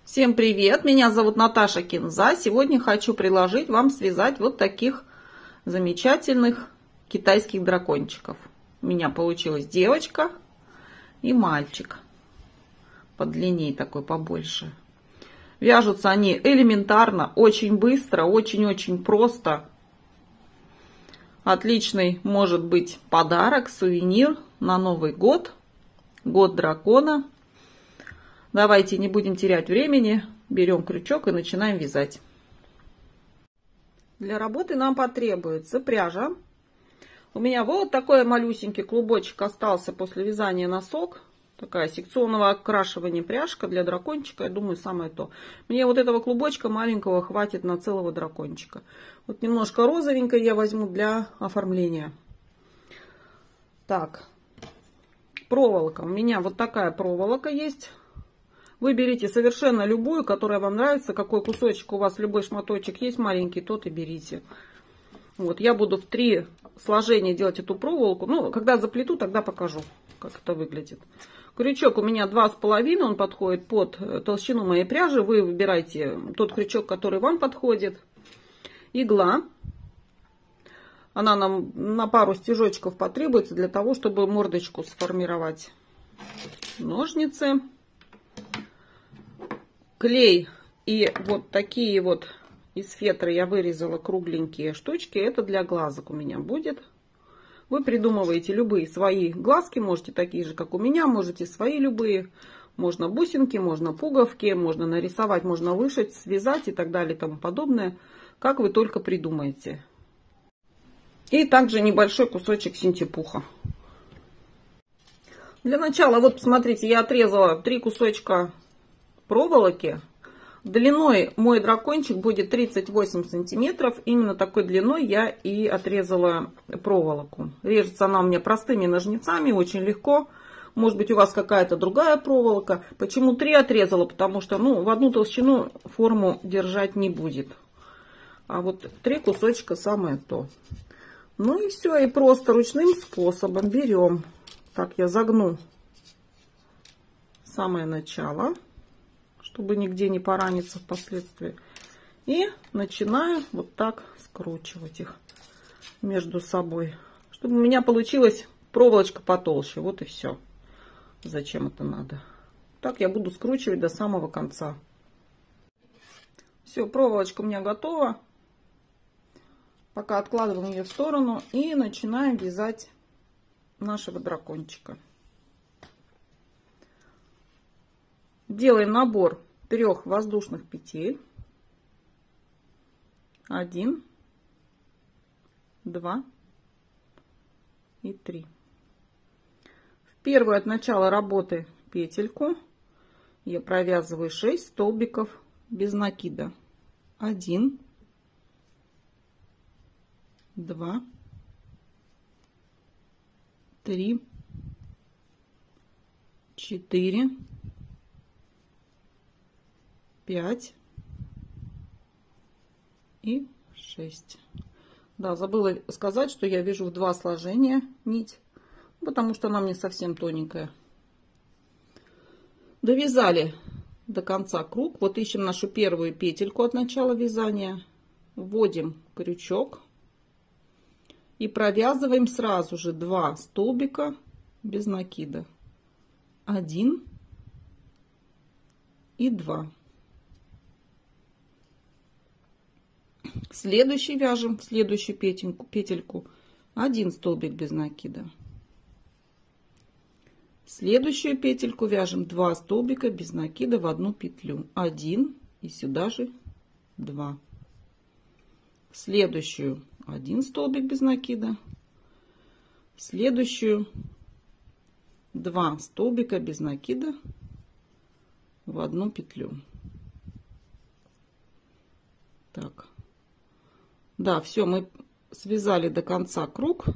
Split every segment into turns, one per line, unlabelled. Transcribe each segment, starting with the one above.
Всем привет! Меня зовут Наташа Кинза. Сегодня хочу предложить вам связать вот таких замечательных китайских дракончиков. У меня получилась девочка и мальчик. Подлиннее такой, побольше. Вяжутся они элементарно, очень быстро, очень-очень просто. Отличный может быть подарок, сувенир на Новый год. Год дракона. Давайте не будем терять времени. Берем крючок и начинаем вязать. Для работы нам потребуется пряжа. У меня вот такой малюсенький клубочек остался после вязания носок. Такая секционного окрашивания пряжка для дракончика. Я думаю, самое то. Мне вот этого клубочка маленького хватит на целого дракончика. Вот немножко розовенькой я возьму для оформления. Так. Проволока. У меня вот такая проволока есть. Вы берите совершенно любую, которая вам нравится. Какой кусочек у вас, любой шматочек есть маленький, тот и берите. Вот, я буду в 3 сложения делать эту проволоку. Ну, когда заплету, тогда покажу, как это выглядит. Крючок у меня 2,5, он подходит под толщину моей пряжи. Вы выбираете тот крючок, который вам подходит. Игла. Она нам на пару стежочков потребуется для того, чтобы мордочку сформировать. Ножницы. Клей и вот такие вот из фетра я вырезала кругленькие штучки. Это для глазок у меня будет. Вы придумываете любые свои глазки. Можете такие же, как у меня. Можете свои любые. Можно бусинки, можно пуговки. Можно нарисовать, можно вышить, связать и так далее и тому подобное. Как вы только придумаете. И также небольшой кусочек синтепуха. Для начала, вот посмотрите, я отрезала 3 кусочка проволоки. Длиной мой дракончик будет 38 сантиметров. Именно такой длиной я и отрезала проволоку. Режется она у меня простыми ножницами, очень легко. Может быть, у вас какая-то другая проволока. Почему 3 отрезала? Потому что в одну толщину форму держать не будет. А вот 3 кусочка самое то. Ну и все. И просто ручным способом берем. Так, я загну самое начало, чтобы нигде не пораниться впоследствии. И начинаю вот так скручивать их между собой, чтобы у меня получилась проволочка потолще. Вот и все. Зачем это надо? Так я буду скручивать до самого конца. Все, проволочка у меня готова. Пока откладываем ее в сторону и начинаем вязать нашего дракончика. Делаем набор 3 воздушных петель. 1, 2 и 3. В первую от начала работы петельку я провязываю 6 столбиков без накида. 1, 2, 3, 4, 5 и 6. Да, забыла сказать, что я вяжу в 2 сложения нить, потому что она мне совсем тоненькая. Довязали до конца круг. Вот ищем нашу первую петельку от начала вязания, вводим крючок и провязываем сразу же 2 столбика без накида. 1 и 2. Следующий вяжем в следующую петельку 1 столбик без накида. Следующую петельку вяжем 2 столбика без накида в одну петлю. 1 и сюда же 2. Следующую 1 столбик без накида. Следующую 2 столбика без накида в одну петлю. Так. Да, все, мы связали до конца круг.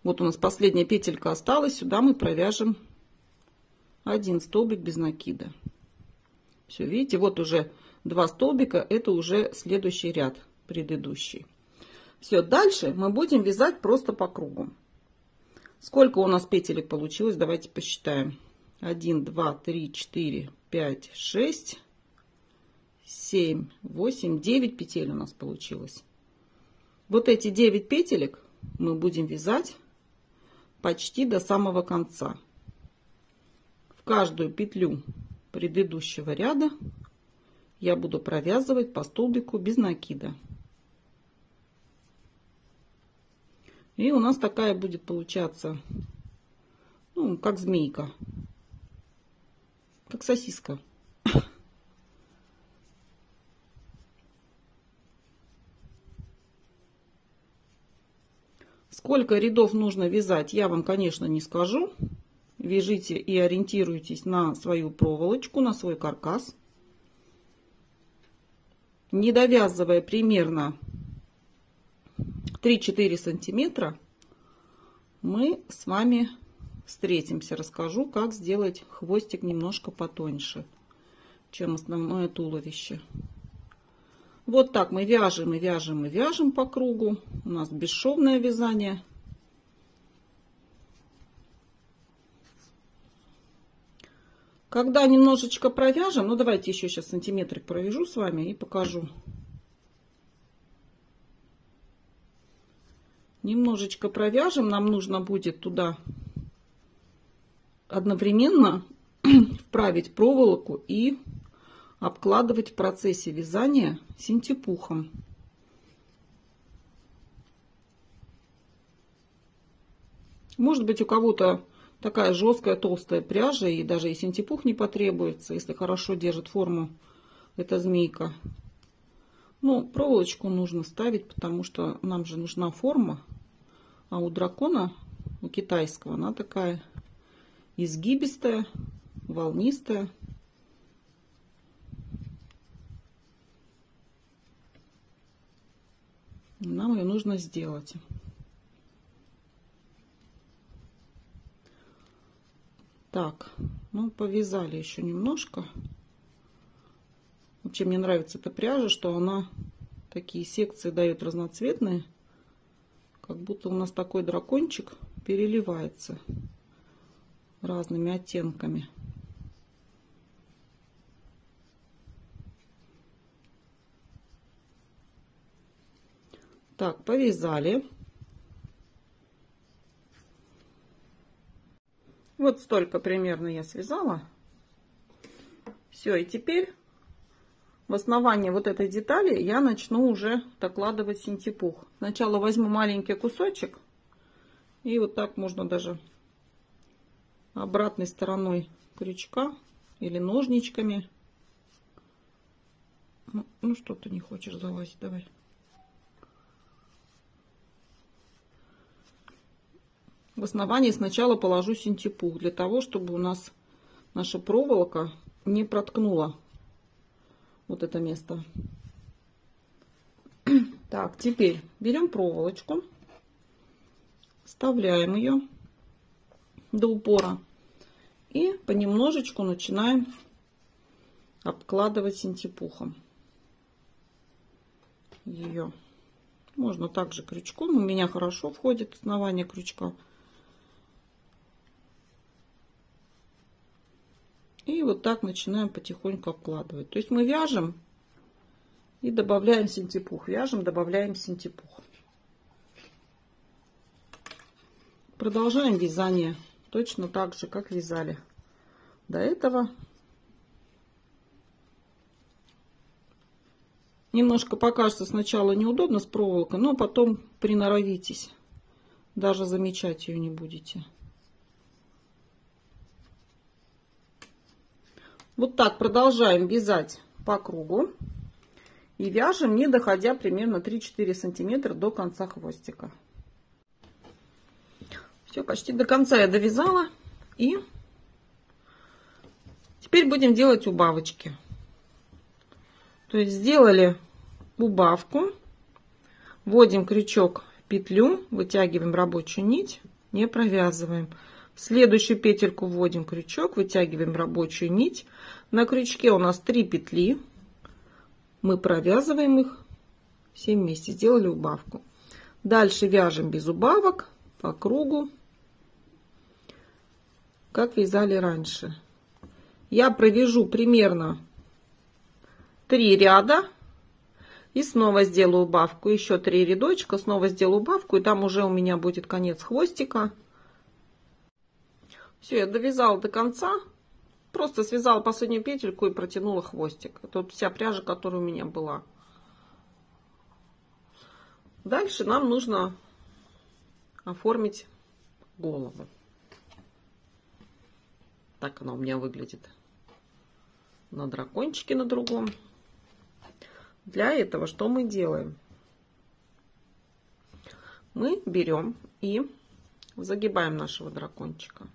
Вот у нас последняя петелька осталась. Сюда мы провяжем 1 столбик без накида. Все, видите, вот уже 2 столбика. Это уже следующий ряд, предыдущий. Все, дальше мы будем вязать просто по кругу. Сколько у нас петелек получилось? Давайте посчитаем. 1, 2, 3, 4, 5, 6. 7, 8, 9 петель у нас получилось. Вот эти 9 петелек мы будем вязать почти до самого конца. В каждую петлю предыдущего ряда я буду провязывать по столбику без накида. И у нас такая будет получаться, ну, как змейка, как сосиска. Сколько рядов нужно вязать, я вам, конечно, не скажу. Вяжите и ориентируйтесь на свою проволочку, на свой каркас. Не довязывая примерно 3-4 сантиметра, мы с вами встретимся. Расскажу, как сделать хвостик немножко потоньше, чем основное туловище. Вот так мы вяжем и вяжем и вяжем по кругу. У нас бесшовное вязание. Когда немножечко провяжем, ну давайте еще сейчас сантиметрик провяжу с вами и покажу. Немножечко провяжем, нам нужно будет туда одновременно вправить проволоку и обкладывать в процессе вязания синтепухом. Может быть, у кого-то такая жесткая толстая пряжа, и даже и синтепух не потребуется, если хорошо держит форму эта змейка. Но проволочку нужно ставить, потому что нам же нужна форма, а у дракона, у китайского, она такая изгибистая, волнистая. Нам ее нужно сделать. Так, ну повязали еще немножко. Вообще мне нравится эта пряжа, что она такие секции дает разноцветные. Как будто у нас такой дракончик переливается разными оттенками. Так, повязали. Вот столько примерно я связала. Все, и теперь в основании вот этой детали я начну уже докладывать синтепух. Сначала возьму маленький кусочек. И вот так можно даже обратной стороной крючка или ножничками. Ну что ты не хочешь залазить, давай. В основании сначала положу синтепух, для того, чтобы у нас наша проволока не проткнула вот это место. Так, теперь берем проволочку, вставляем ее до упора и понемножечку начинаем обкладывать синтепухом ее. Можно также крючком, у меня хорошо входит основание крючка. И вот так начинаем потихоньку обкладывать. То есть мы вяжем и добавляем синтепух. Вяжем, добавляем синтепух. Продолжаем вязание точно так же, как вязали до этого. Немножко покажется сначала неудобно с проволокой, но потом приноровитесь. Даже замечать ее не будете. Вот так продолжаем вязать по кругу. И вяжем, не доходя примерно 3-4 сантиметра до конца хвостика. Все, почти до конца я довязала. И теперь будем делать убавочки. То есть сделали убавку. Вводим крючок в петлю, вытягиваем рабочую нить, не провязываем. В следующую петельку вводим крючок, вытягиваем рабочую нить. На крючке у нас 3 петли. Мы провязываем их все вместе. Сделали убавку. Дальше вяжем без убавок по кругу, как вязали раньше. Я провяжу примерно 3 ряда. И снова сделаю убавку. Еще 3 рядочка. Снова сделаю убавку. И там уже у меня будет конец хвостика. Все, я довязала до конца. Просто связала последнюю петельку и протянула хвостик. Это вот вся пряжа, которая у меня была. Дальше нам нужно оформить голову. Так она у меня выглядит на дракончике на другом. Для этого что мы делаем? Мы берем и загибаем нашего дракончика.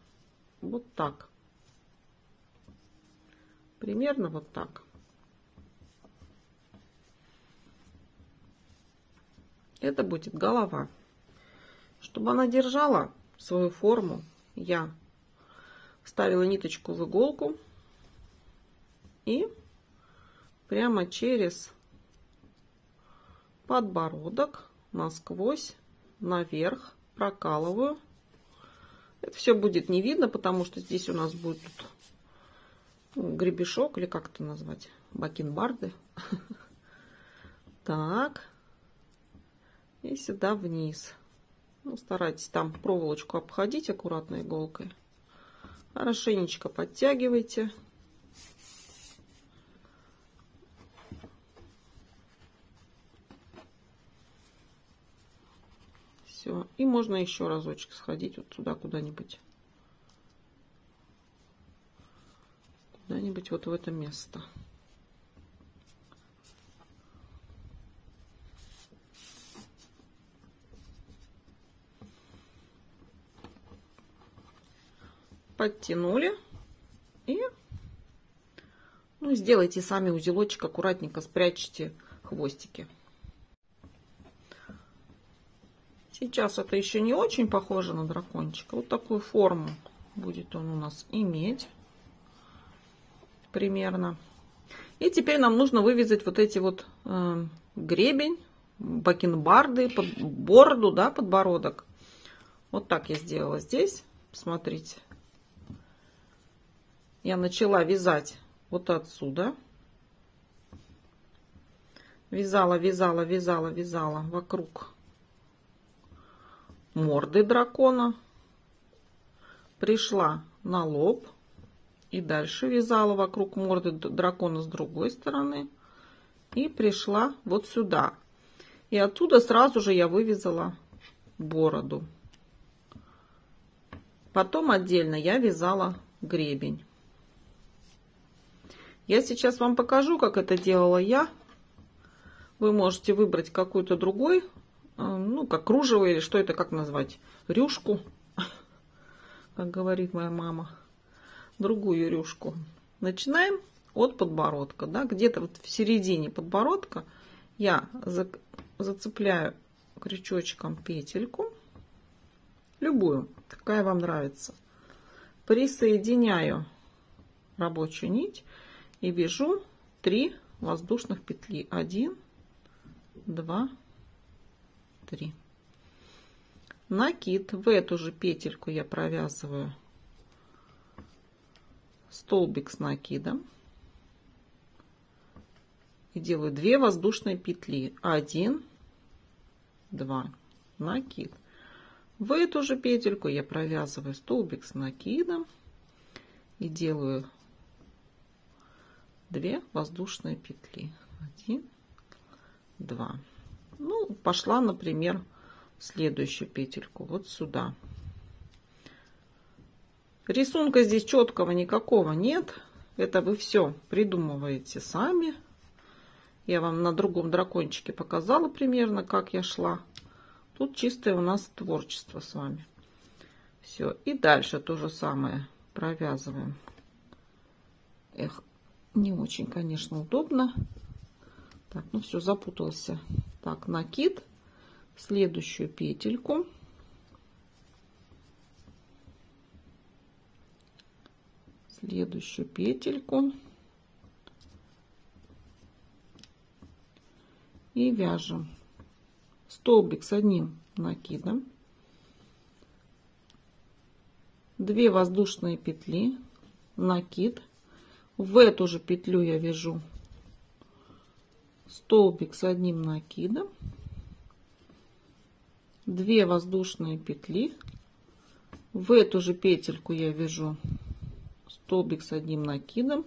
Вот так. Примерно вот так. Это будет голова. Чтобы она держала свою форму, я вставила ниточку в иголку и прямо через подбородок насквозь наверх прокалываю. Это все будет не видно, потому что здесь у нас будет гребешок, или как это назвать, бакенбарды. Так. И сюда вниз. Ну, старайтесь там проволочку обходить аккуратно иголкой. Хорошенечко подтягивайте. Все. И можно еще разочек сходить вот сюда куда-нибудь. Куда-нибудь вот в это место. Подтянули. И сделайте сами узелочек, аккуратненько спрячьте хвостики. Сейчас это еще не очень похоже на дракончика. Вот такую форму будет он у нас иметь. Примерно. И теперь нам нужно вывязать вот эти вот гребень, бакенбарды, бороду, да, подбородок. Вот так я сделала здесь. Смотрите. Я начала вязать вот отсюда. Вязала, вязала, вязала, вязала вокруг морды дракона. Пришла на лоб. И дальше вязала вокруг морды дракона с другой стороны. И пришла вот сюда. И оттуда сразу же я вывязала бороду. Потом отдельно я вязала гребень. Я сейчас вам покажу, как это делала я. Вы можете выбрать какой-то другой, ну, как кружево или что это, как назвать, рюшку, как говорит моя мама. Другую рюшку. Начинаем от подбородка, да, где-то вот в середине подбородка я зацепляю крючочком петельку, любую, какая вам нравится, присоединяю рабочую нить и вяжу 3 воздушных петли. 1, 2, 3. Накид. В эту же петельку я провязываю столбик с накидом и делаю 2 воздушные петли. 1, 2, накид. В эту же петельку я провязываю столбик с накидом и делаю 2 воздушные петли. 1, 2. Ну, пошла, например, в следующую петельку вот сюда. Рисунка здесь четкого никакого нет. Это вы все придумываете сами. Я вам на другом дракончике показала примерно, как я шла. Тут чистое у нас творчество с вами. Все. И дальше то же самое провязываем. Эх, не очень, конечно, удобно. Так, ну все, запутался. Так, накид. Следующую петельку. Следующую петельку и вяжем столбик с одним накидом, 2 воздушные петли, накид, в эту же петлю я вяжу столбик с одним накидом, 2 воздушные петли, в эту же петельку я вяжу столбик с одним накидом,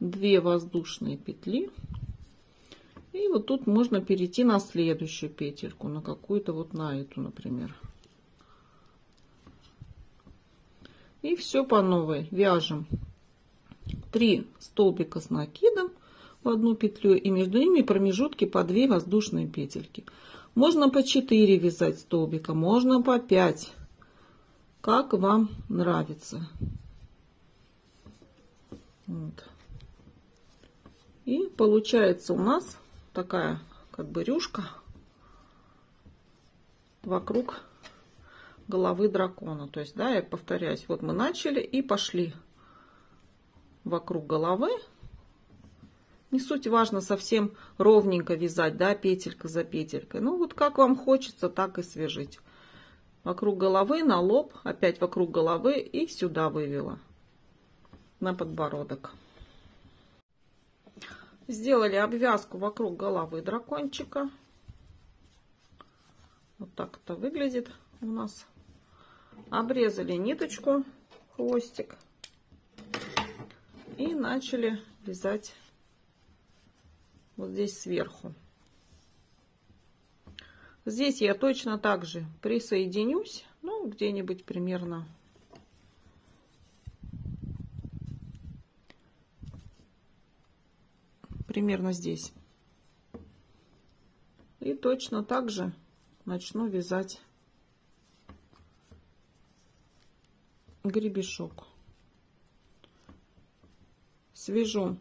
2 воздушные петли, и вот тут можно перейти на следующую петельку, на какую-то вот на эту, например. И все по новой вяжем 3 столбика с накидом в одну петлю, и между ними промежутки по 2 воздушные петельки. Можно по 4 вязать столбика, можно по 5, как вам нравится. Вот. И получается у нас такая как бы рюшка вокруг головы дракона. То есть, да, я повторяюсь, вот мы начали и пошли вокруг головы. Не суть важно совсем ровненько вязать, да, петелька за петелькой. Ну вот как вам хочется, так и свяжите. Вокруг головы, на лоб, опять вокруг головы и сюда вывела на подбородок. Сделали обвязку вокруг головы дракончика. Вот так это выглядит у нас. Обрезали ниточку, хвостик. И начали вязать вот здесь сверху. Здесь я точно так же присоединюсь. Ну, где-нибудь примерно здесь. И точно так же начну вязать гребешок. Свяжу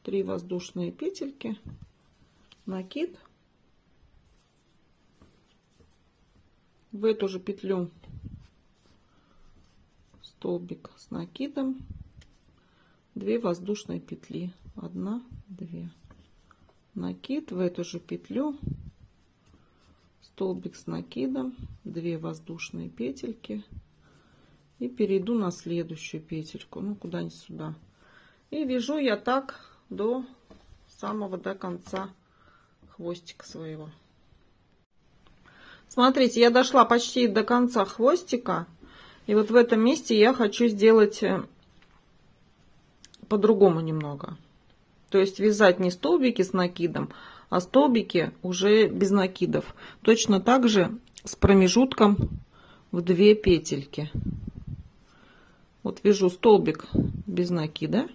3 воздушные петельки, накид, в эту же петлю столбик с накидом, 2 воздушные петли, 1, 2, накид, в эту же петлю столбик с накидом, 2 воздушные петельки, и перейду на следующую петельку, ну куда-нибудь сюда. И вяжу я так до конца хвостика своего. Смотрите, я дошла почти до конца хвостика. И вот в этом месте я хочу сделать по-другому немного. То есть вязать не столбики с накидом, а столбики уже без накидов. Точно так же с промежутком в 2 петельки. Вот вяжу столбик без накида,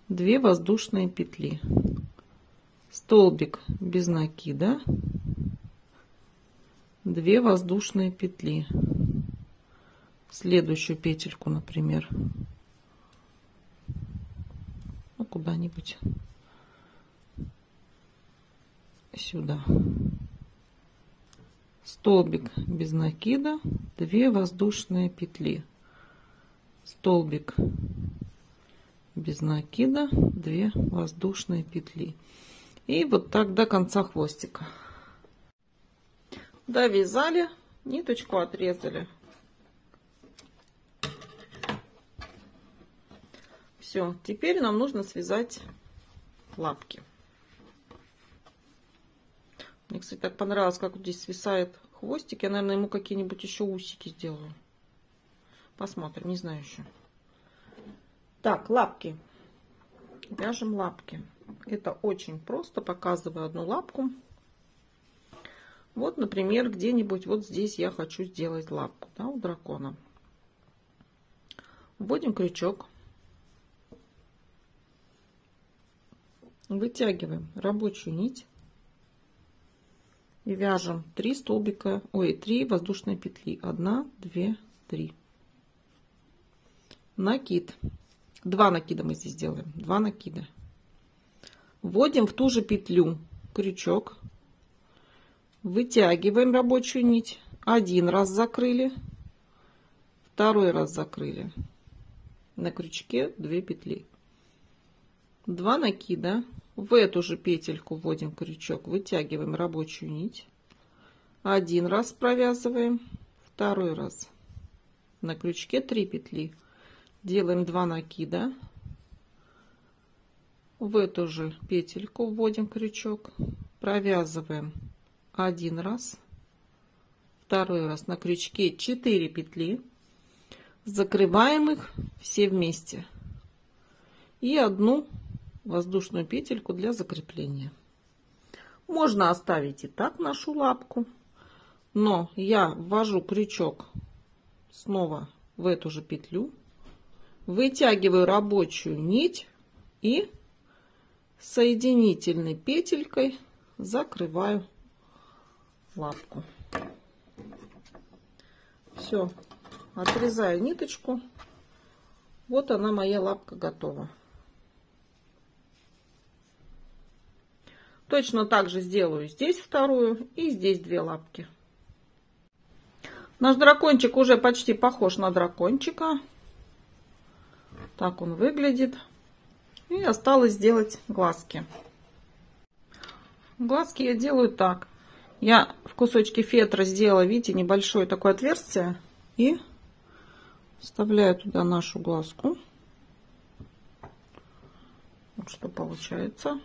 2 воздушные петли, столбик без накида, 2 воздушные петли, следующую петельку, например, ну куда-нибудь сюда, столбик без накида, 2 воздушные петли, столбик без накида, 2 воздушные петли. И вот так до конца хвостика. Довязали, ниточку отрезали. Все, теперь нам нужно связать лапки. Мне, кстати, так понравилось, как вот здесь свисает хвостик. Я, наверное, ему какие-нибудь еще усики сделаю. Посмотрим, не знаю еще. Так, лапки. Вяжем лапки. Это очень просто. Показываю одну лапку. Вот, например, где-нибудь вот здесь я хочу сделать лапку, да, у дракона. Вводим крючок. Вытягиваем рабочую нить. И вяжем 3 столбика, 3 воздушные петли. 1, 2, 3. Накид. 2 накида мы здесь делаем. 2 накида. Вводим в ту же петлю крючок. Вытягиваем рабочую нить. 1 раз закрыли. 2 раз закрыли. На крючке 2 петли. 2 накида. В эту же петельку вводим крючок. Вытягиваем рабочую нить. 1 раз провязываем. 2 раз. На крючке 3 петли. Делаем 2 накида. В эту же петельку вводим крючок, провязываем 1 раз, 2 раз на крючке 4 петли, закрываем их все вместе и 1 воздушную петельку для закрепления. Можно оставить и так нашу лапку, но я ввожу крючок снова в эту же петлю, вытягиваю рабочую нить и соединительной петелькой закрываю лапку. Все, отрезаю ниточку. Вот она, моя лапка, готова. Точно так же сделаю здесь вторую и здесь 2 лапки. Наш дракончик уже почти похож на дракончика. Так он выглядит. И осталось сделать глазки. Глазки я делаю так. Я в кусочке фетра сделала, видите, небольшое такое отверстие. И вставляю туда нашу глазку. Вот что получается.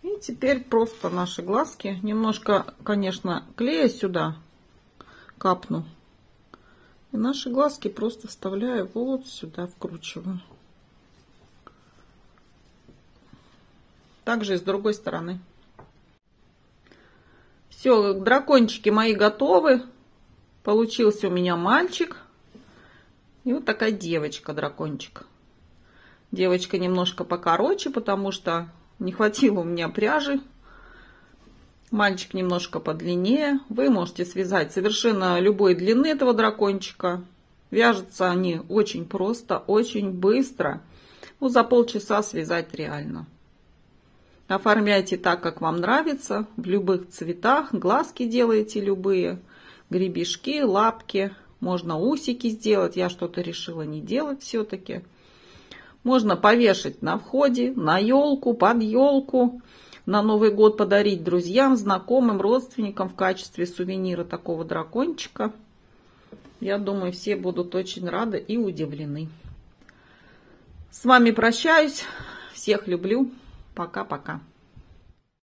И теперь просто наши глазки. Немножко, конечно, клея сюда капну. И наши глазки просто вставляю вот сюда, вкручиваю. Также и с другой стороны. Все, дракончики мои готовы. Получился у меня мальчик. И вот такая девочка-дракончик. Девочка немножко покороче, потому что не хватило у меня пряжи. Мальчик немножко подлиннее. Вы можете связать совершенно любой длины этого дракончика. Вяжутся они очень просто, очень быстро. Ну, за полчаса связать реально. Оформляйте так, как вам нравится. В любых цветах. Глазки делаете любые. Гребешки, лапки. Можно усики сделать. Я что-то решила не делать все-таки. Можно повешать на входе, на елку, под елку. На Новый год подарить друзьям, знакомым, родственникам в качестве сувенира такого дракончика. Я думаю, все будут очень рады и удивлены. С вами прощаюсь. Всех люблю. Пока-пока.